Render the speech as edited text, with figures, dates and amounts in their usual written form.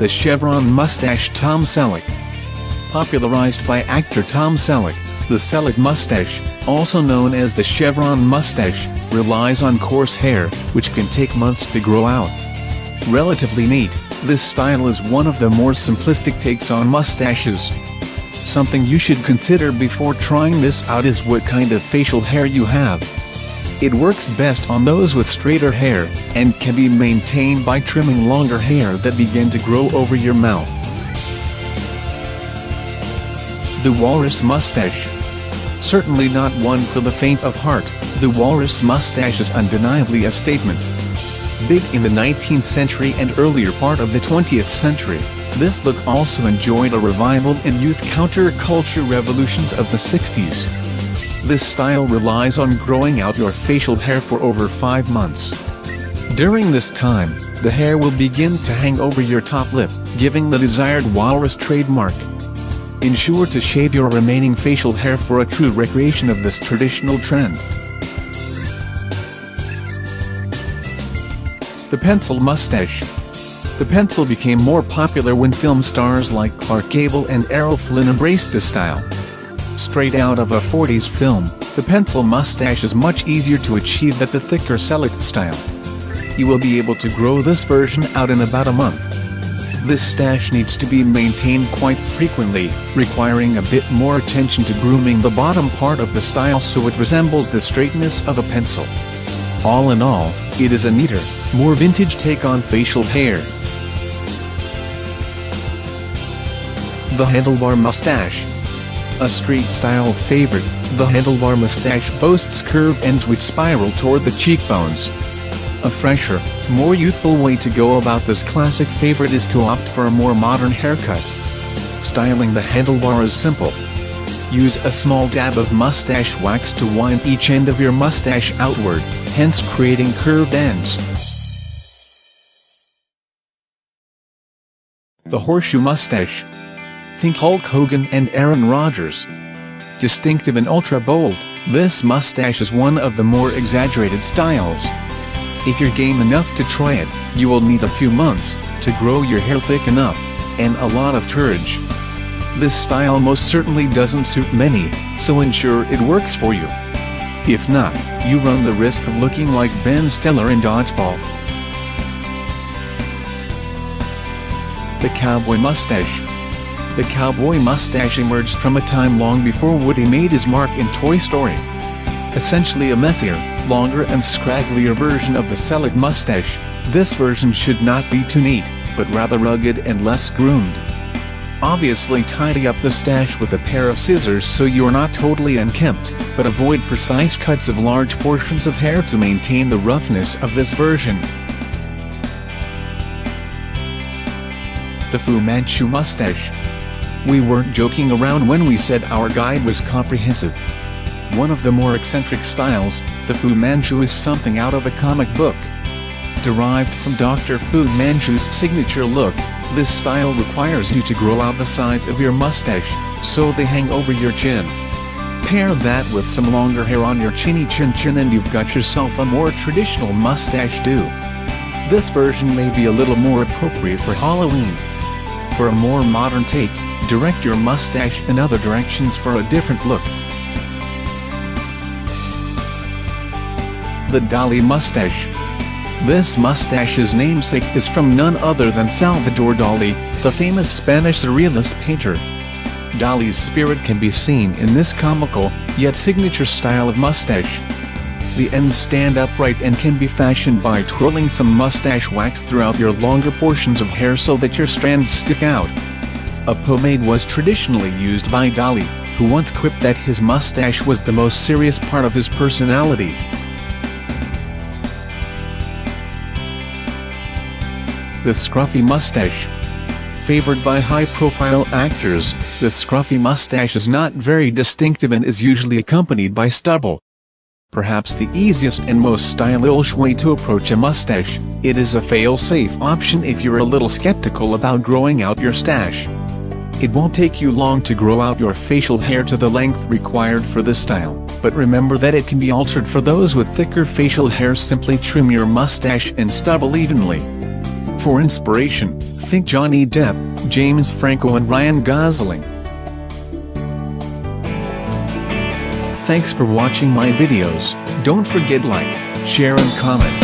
the chevron mustache Tom Selleck. Popularized by actor Tom Selleck, the Selleck mustache, also known as the chevron mustache, relies on coarse hair, which can take months to grow out. Relatively neat, this style is one of the more simplistic takes on mustaches. Something you should consider before trying this out is what kind of facial hair you have. It works best on those with straighter hair, and can be maintained by trimming longer hair that begin to grow over your mouth. The walrus mustache. Certainly not one for the faint of heart, the walrus mustache is undeniably a statement. Big in the 19th century and earlier part of the 20th century, this look also enjoyed a revival in youth counter-culture revolutions of the 60s. This style relies on growing out your facial hair for over 5 months. During this time, the hair will begin to hang over your top lip, giving the desired walrus trademark. Ensure to shave your remaining facial hair for a true recreation of this traditional trend. The pencil mustache. The pencil became more popular when film stars like Clark Gable and Errol Flynn embraced this style. Straight out of a 40s film, the pencil mustache is much easier to achieve than the thicker Selleck style. You will be able to grow this version out in about a month. This stash needs to be maintained quite frequently, requiring a bit more attention to grooming the bottom part of the style so it resembles the straightness of a pencil. All in all, it is a neater, more vintage take on facial hair. The handlebar mustache. A street-style favorite, the handlebar mustache boasts curved ends which spiral toward the cheekbones. A fresher, more youthful way to go about this classic favorite is to opt for a more modern haircut. Styling the handlebar is simple. Use a small dab of mustache wax to wind each end of your mustache outward, hence creating curved ends. The horseshoe mustache. Think Hulk Hogan and Aaron Rodgers. Distinctive and ultra-bold, this mustache is one of the more exaggerated styles. If you're game enough to try it, you will need a few months to grow your hair thick enough, and a lot of courage. This style most certainly doesn't suit many, so ensure it works for you. If not, you run the risk of looking like Ben Stiller in Dodgeball. The cowboy mustache. The cowboy mustache emerged from a time long before Woody made his mark in Toy Story. Essentially a messier, longer and scragglier version of the Selleck mustache, this version should not be too neat, but rather rugged and less groomed. Obviously tidy up the stash with a pair of scissors so you're not totally unkempt, but avoid precise cuts of large portions of hair to maintain the roughness of this version. The Fu Manchu mustache. We weren't joking around when we said our guide was comprehensive. One of the more eccentric styles, the Fu Manchu is something out of a comic book. Derived from Dr. Fu Manchu's signature look, this style requires you to grow out the sides of your mustache, so they hang over your chin. Pair that with some longer hair on your chinny chin and you've got yourself a more traditional mustache do. This version may be a little more appropriate for Halloween. For a more modern take, direct your mustache in other directions for a different look. The Dali mustache. This mustache's namesake is from none other than Salvador Dali, the famous Spanish surrealist painter. Dali's spirit can be seen in this comical, yet signature style of mustache. The ends stand upright and can be fashioned by twirling some mustache wax throughout your longer portions of hair so that your strands stick out. A pomade was traditionally used by Dali, who once quipped that his mustache was the most serious part of his personality. The scruffy mustache. Favored by high-profile actors, the scruffy mustache is not very distinctive and is usually accompanied by stubble. Perhaps the easiest and most stylish way to approach a mustache, it is a fail-safe option if you're a little skeptical about growing out your stash. It won't take you long to grow out your facial hair to the length required for this style, but remember that it can be altered for those with thicker facial hair. Simply trim your mustache and stubble evenly. For inspiration, think Johnny Depp, James Franco and Ryan Gosling. Thanks for watching my videos. Don't forget like, share and comment.